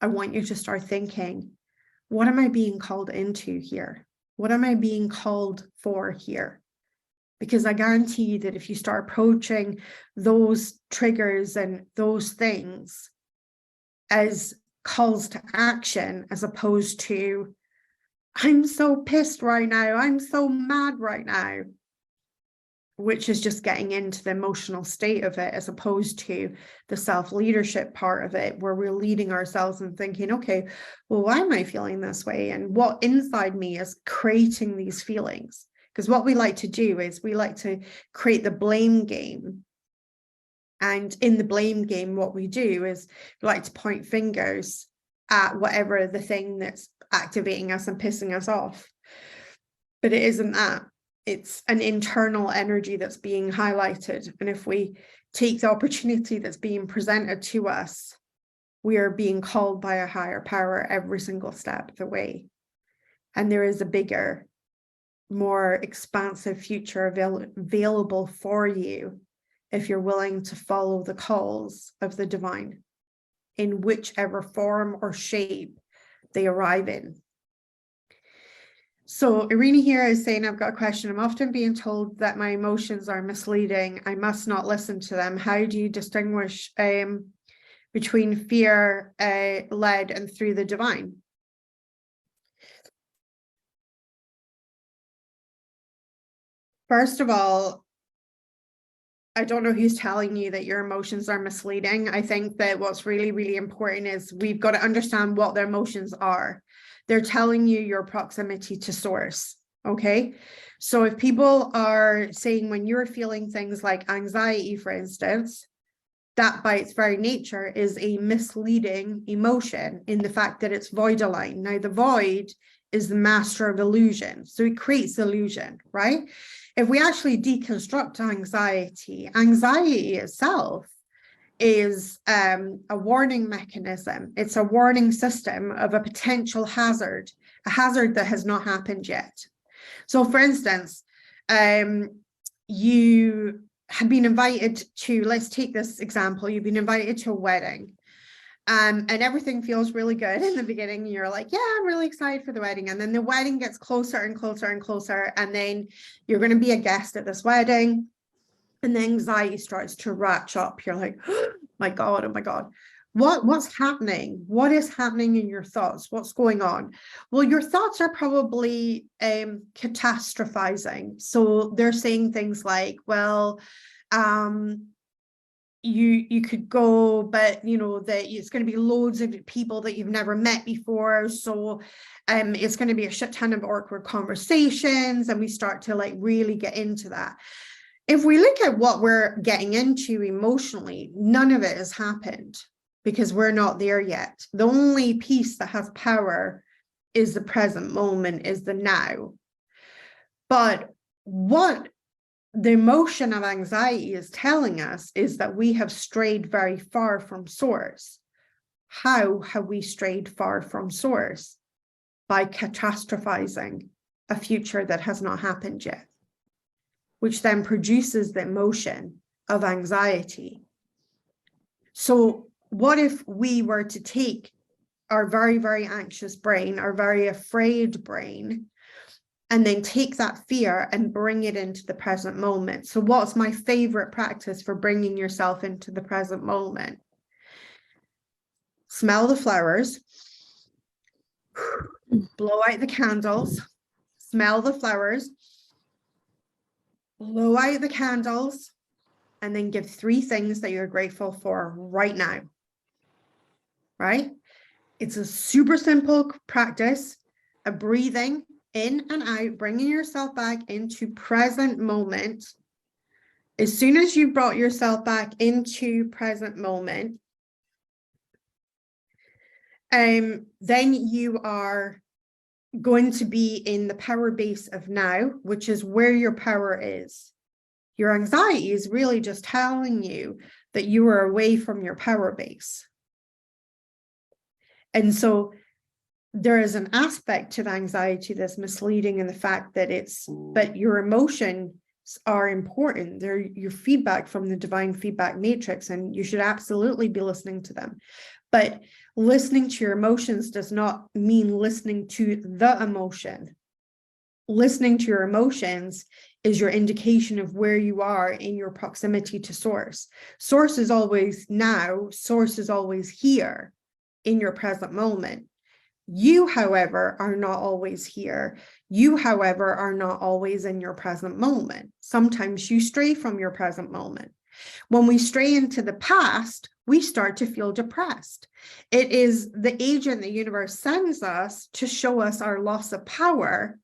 Speaker 1: I want you to start thinking, what am I being called into here? What am I being called for here? Because I guarantee you that if you start approaching those triggers and those things as calls to action, as opposed to, I'm so pissed right now, I'm so mad right now, which is just getting into the emotional state of it, as opposed to the self-leadership part of it, where we're leading ourselves and thinking, okay, well, why am I feeling this way? And what inside me is creating these feelings? Because what we like to do is we like to create the blame game. And in the blame game, what we do is we like to point fingers at whatever the thing that's activating us and pissing us off. But it isn't that. It's an internal energy that's being highlighted. And if we take the opportunity that's being presented to us, we are being called by a higher power every single step of the way. And there is a bigger, more expansive future available for you if you're willing to follow the calls of the divine in whichever form or shape they arrive in. So Irina here is saying, I've got a question. I'm often being told that my emotions are misleading. I must not listen to them. How do you distinguish between fear led and through the divine? First of all, I don't know who's telling you that your emotions are misleading. I think that what's really, really important is we've got to understand what their emotions are. They're telling you your proximity to source, okay? So if people are saying when you're feeling things like anxiety, for instance, that by its very nature is a misleading emotion in the fact that it's void aligned. Now, the void is the master of illusion. So it creates illusion, right? If we actually deconstruct anxiety itself is a warning mechanism. It's a warning system of a potential hazard, a hazard that has not happened yet. So for instance, you have been invited to, let's take this example, you've been invited to a wedding. And everything feels really good in the beginning. You're like, yeah, I'm really excited for the wedding. And then the wedding gets closer and closer and closer. And then you're going to be a guest at this wedding. And the anxiety starts to ratchet up. You're like, oh my God. What's happening? What is happening in your thoughts? What's going on? Well, your thoughts are probably catastrophizing. So they're saying things like, well, you could go, but you know that it's going to be loads of people that you've never met before, so it's going to be a shit ton of awkward conversations, and we start to like really get into that. If we look at what we're getting into emotionally, none of it has happened because we're not there yet. The only piece that has power is the present moment, is the now. But what the emotion of anxiety is telling us is that we have strayed very far from source. How have we strayed far from source? By catastrophizing a future that has not happened yet, which then produces the emotion of anxiety. So what if we were to take our very, very anxious brain, our very afraid brain, and then take that fear and bring it into the present moment? So what's my favorite practice for bringing yourself into the present moment? Smell the flowers, blow out the candles, smell the flowers, blow out the candles, and then give 3 things that you're grateful for right now, right? It's a super simple practice, a breathing in and out, bringing yourself back into present moment. As soon as you brought yourself back into present moment, then you are going to be in the power base of now, which is where your power is. Your anxiety is really just telling you that you are away from your power base. And so there is an aspect to the anxiety that's misleading in the fact that but your emotions are important. They're your feedback from the divine feedback matrix, and you should absolutely be listening to them. But listening to your emotions does not mean listening to the emotion. Listening to your emotions is your indication of where you are in your proximity to source. Source is always now, source is always here in your present moment. You, however, are not always here. You, however, are not always in your present moment. Sometimes you stray from your present moment. When we stray into the past, we start to feel depressed. It is the agent the universe sends us to show us our loss of power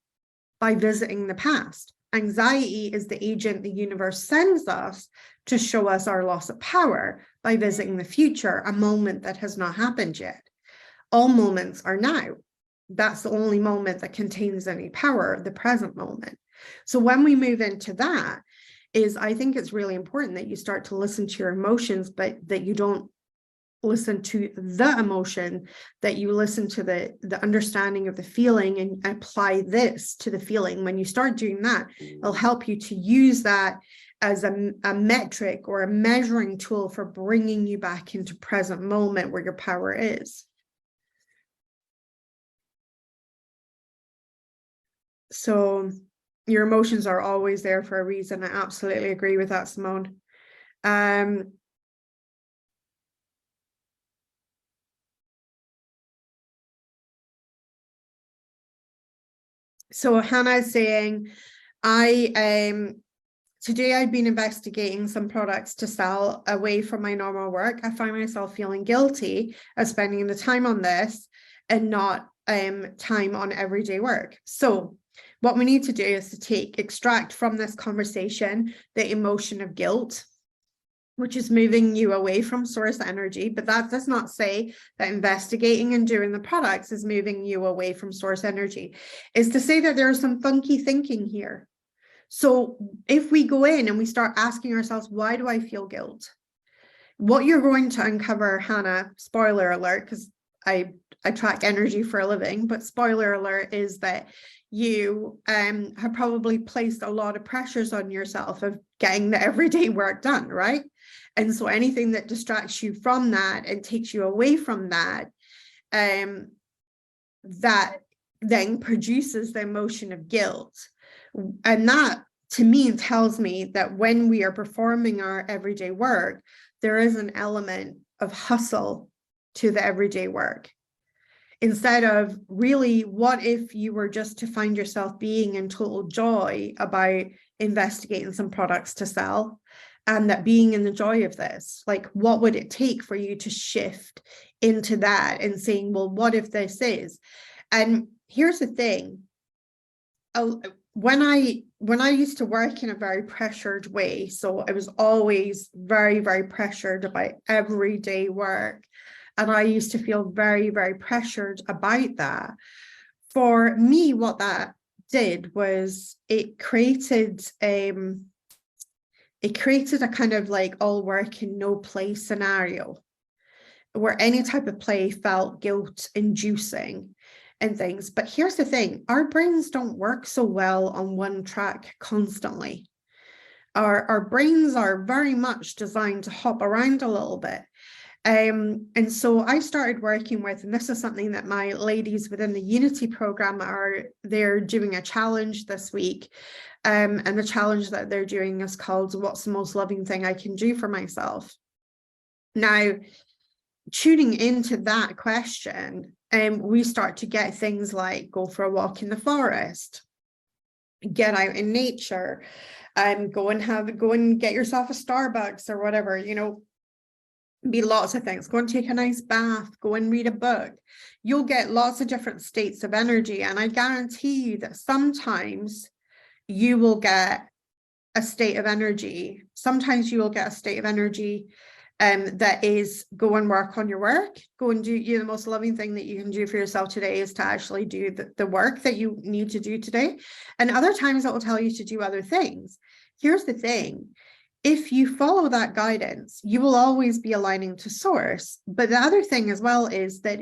Speaker 1: by visiting the past. Anxiety is the agent the universe sends us to show us our loss of power by visiting the future, a moment that has not happened yet. All moments are now. That's the only moment that contains any power, the present moment. So when we move into that, I think it's really important that you start to listen to your emotions, but that you don't listen to the emotion, that you listen to the understanding of the feeling and apply this to the feeling. When you start doing that, it'll help you to use that as a metric or a measuring tool for bringing you back into present moment where your power is. So your emotions are always there for a reason. I absolutely agree with that, Simone. So Hannah is saying, today I've been investigating some products to sell away from my normal work. I find myself feeling guilty of spending the time on this and not time on everyday work. So what we need to do is to extract from this conversation the emotion of guilt, which is moving you away from source energy. But that does not say that investigating and doing the products is moving you away from source energy. It's to say that there's some funky thinking here. So if we go in and we start asking ourselves, why do I feel guilt? What you're going to uncover, Hannah, spoiler alert, because I track energy for a living, but spoiler alert is that you have probably placed a lot of pressures on yourself of getting the everyday work done, right? And so anything that distracts you from that and takes you away from that, that then produces the emotion of guilt. And that, to me, tells me that when we are performing our everyday work, there is an element of hustle to the everyday work. Instead of really, what if you were just to find yourself being in total joy about investigating some products to sell, and that being in the joy of this, like, what would it take for you to shift into that and saying, well, what if this is? And here's the thing. When I used to work in a very pressured way, so I was always very, very pressured about everyday work, and I used to feel very, very pressured about that. For me, what that did was it created a kind of like all work and no play scenario, where any type of play felt guilt inducing and things. But here's the thing, our brains don't work so well on one track constantly. Our brains are very much designed to hop around a little bit. And so I started working with, and this is something that my ladies within the Unity program they're doing a challenge this week. And the challenge that they're doing is called, what's the most loving thing I can do for myself? Now, tuning into that question, we start to get things like go for a walk in the forest, get out in nature, go and get yourself a Starbucks or whatever, be lots of things. Go and take a nice bath, go and read a book. You'll get lots of different states of energy. And I guarantee you that sometimes you will get a state of energy. Sometimes you will get a state of energy that is go and work on your work, go and do the most loving thing that you can do for yourself today is to actually do the work that you need to do today. And other times it will tell you to do other things. Here's the thing. If you follow that guidance, you will always be aligning to source. But the other thing as well is that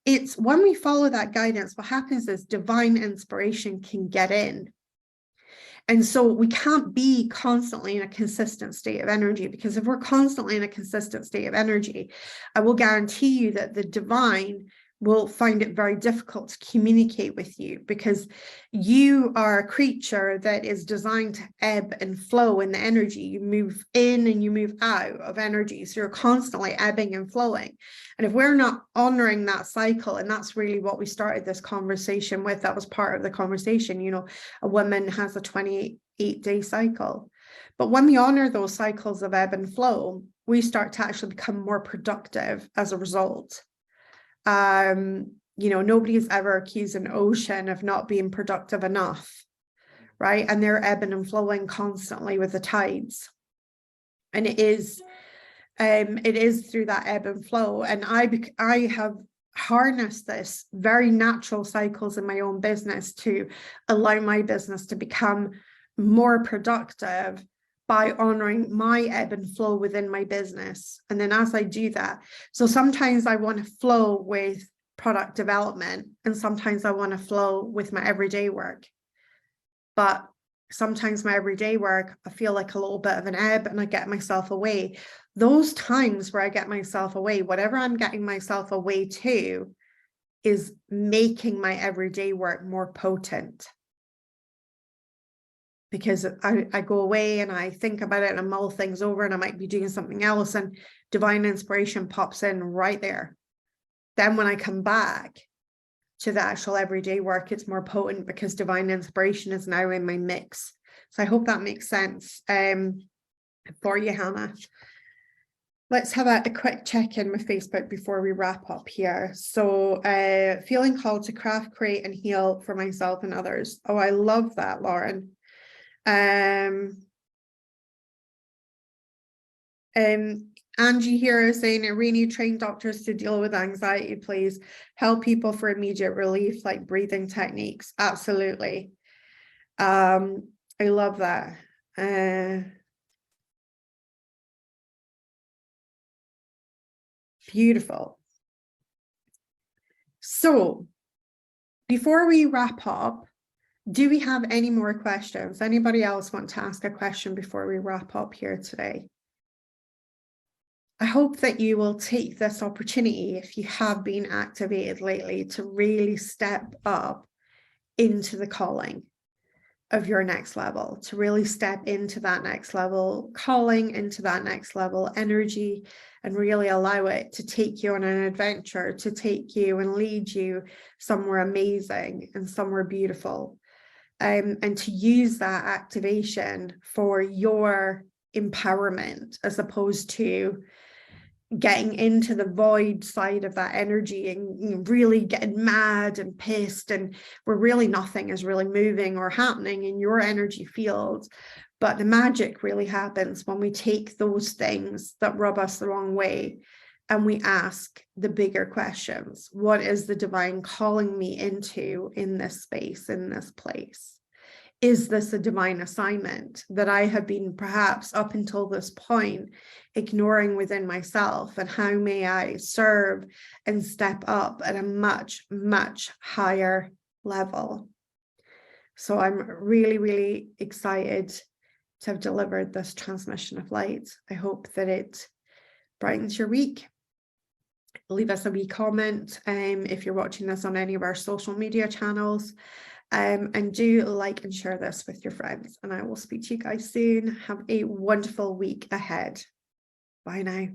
Speaker 1: it's when we follow that guidance, what happens is divine inspiration can get in. And so we can't be constantly in a consistent state of energy, because if we're constantly in a consistent state of energy, I will guarantee you that the divine will find it very difficult to communicate with you, because you are a creature that is designed to ebb and flow in the energy. You move in and you move out of energy. So you're constantly ebbing and flowing. And if we're not honoring that cycle, and that's really what we started this conversation with, that was part of the conversation, you know, a woman has a 28-day cycle. But when we honor those cycles of ebb and flow, we start to actually become more productive as a result. You know, nobody's ever accused an ocean of not being productive enough, right? And they're ebbing and flowing constantly with the tides. And it is through that ebb and flow. And I have harnessed this very natural cycles in my own business to allow my business to become more productive by honoring my ebb and flow within my business. And then as I do that, so sometimes I want to flow with product development, and sometimes I want to flow with my everyday work. But sometimes my everyday work, I feel like a little bit of an ebb and I get myself away. Those times where I get myself away, whatever I'm getting myself away to, is making my everyday work more potent. Because I go away and I think about it and I mull things over, and I might be doing something else, and divine inspiration pops in right there. Then when I come back to the actual everyday work, it's more potent because divine inspiration is now in my mix. So I hope that makes sense for you, Hannah. Let's have a quick check-in with Facebook before we wrap up here. So feeling called to craft, create, and heal for myself and others. Oh, I love that, Lauren. Angie here is saying, I really need trained doctors to deal with anxiety, please. Help people for immediate relief, like breathing techniques. Absolutely. I love that. Beautiful. So before we wrap up, do we have any more questions? Anybody else want to ask a question before we wrap up here today? I hope that you will take this opportunity, if you have been activated lately, to really step up into the calling of your next level, to really step into that next level calling, into that next level energy, and really allow it to take you on an adventure, to take you and lead you somewhere amazing and somewhere beautiful. And to use that activation for your empowerment, as opposed to getting into the void side of that energy and really getting mad and pissed, and where really nothing is really moving or happening in your energy field. But the magic really happens when we take those things that rub us the wrong way and we ask the bigger questions. What is the divine calling me into in this space, in this place? Is this a divine assignment that I have been perhaps up until this point ignoring within myself? And how may I serve and step up at a much, much higher level? So I'm really, really excited to have delivered this transmission of light. I hope that it brightens your week. Leave us a wee comment if you're watching this on any of our social media channels. And do like and share this with your friends. And I will speak to you guys soon. Have a wonderful week ahead. Bye now.